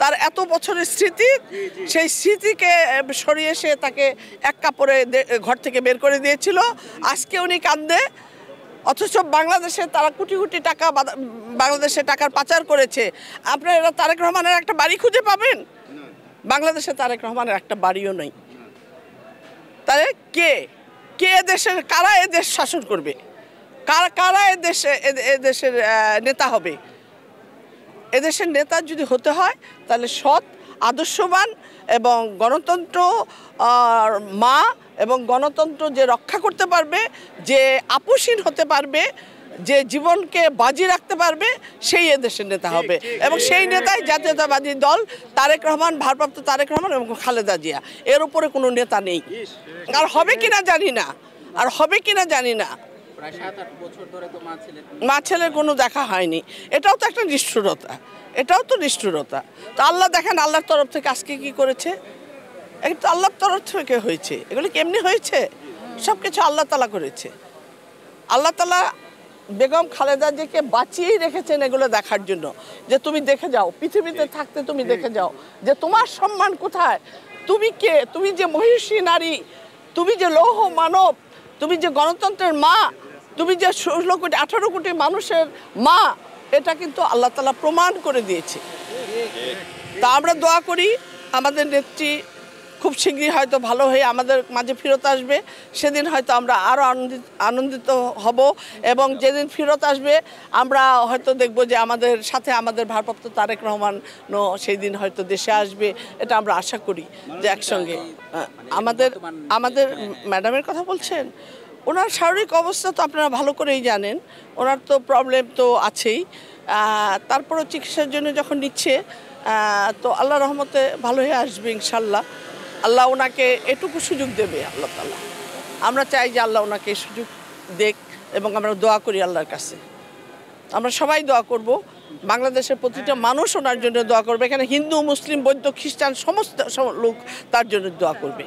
তার এত বছরের স্মৃতি, সেই স্মৃতিকে সরিয়ে সে তাকে এক কাপড়ে ঘর থেকে বের করে দিয়েছিল। আজকে উনি কান্দে, অথচ বাংলাদেশে তারা কোটি কোটি টাকা বাংলাদেশে টাকার পাচার করেছে। আপনারা তারেক রহমানের একটা বাড়ি খুঁজে পাবেন? বাংলাদেশে তারেক রহমানের একটা বাড়িও নেই। তাহলে কে দেশের, কারা এ দেশ শাসন করবে? কারা এদেশের নেতা হবে? এদেশের নেতা যদি হতে হয় তাহলে সৎ, আদর্শবান এবং গণতন্ত্র মা এবং গণতন্ত্র যে রক্ষা করতে পারবে, যে আপোষহীন হতে পারবে, যে জীবনকে বাজি রাখতে পারবে, সেই এদেশের নেতা হবে। এবং সেই নেতাই জাতীয়তাবাদী দল, তারেক রহমান, ভারপ্রাপ্ত তারেক রহমান এবং খালেদা জিয়া। এর উপরে কোনো নেতা নেই। আর হবে কিনা জানি না। মা ছেলের কোনো দেখা হয়নি। এটাও তো একটা নিষ্ঠুরতা, তো আল্লাহ দেখেন আল্লাহর তরফ থেকে আজকে কি করেছে। এটা আল্লাহর তরফ থেকে হয়েছে। এগুলো কেমনি হয়েছে? সব কিছু আল্লাহ তাআলা করেছে। আল্লাহ তাআলা বেগম খালেদা জিকে বাঁচিয়েই রেখেছেন এগুলো দেখার জন্য, যে তুমি দেখে যাও, পৃথিবীতে থাকতে তুমি দেখে যাও যে তোমার সম্মান কোথায়, তুমি কে, তুমি যে মহিষী নারী, তুমি যে লৌহ মানব, তুমি যে গণতন্ত্রের মা, তুমি যে 18 কোটি মানুষের মা, এটা কিন্তু আল্লাহ তাআলা প্রমাণ করে দিয়েছে। তা আমরা দোয়া করি আমাদের নেত্রী খুব শীঘ্রই হয়তো ভালো হয়ে আমাদের মাঝে ফেরত আসবে। সেদিন হয়তো আমরা আরও আনন্দিত হব, এবং যেদিন ফেরত আসবে আমরা হয়তো দেখব যে আমাদের সাথে আমাদের ভারপ্রাপ্ত তারেক রহমানও সেই দিন হয়তো দেশে আসবে। এটা আমরা আশা করি যে একসঙ্গে। আমাদের ম্যাডামের কথা বলছেন, ওনার শারীরিক অবস্থা তো আপনারা ভালো করেই জানেন। ওনার তো প্রবলেম তো আছেই, তারপরও চিকিৎসার জন্য যখন নিচ্ছে তো আল্লাহ রহমতে ভালো হয়ে আসবে ইনশাল্লাহ। আল্লাহ ওনাকে এটুকু সুযোগ দেবে আল্লাহ তাআলা। আমরা চাই যে আল্লাহ ওনাকে সুযোগ দেখ, এবং আমরা দোয়া করি আল্লাহর কাছে। আমরা সবাই দোয়া করব, বাংলাদেশের প্রতিটা মানুষ ওনার জন্য দোয়া করবে। এখানে হিন্দু, মুসলিম, বৌদ্ধ, খ্রিস্টান সমস্ত লোক তার জন্য দোয়া করবে।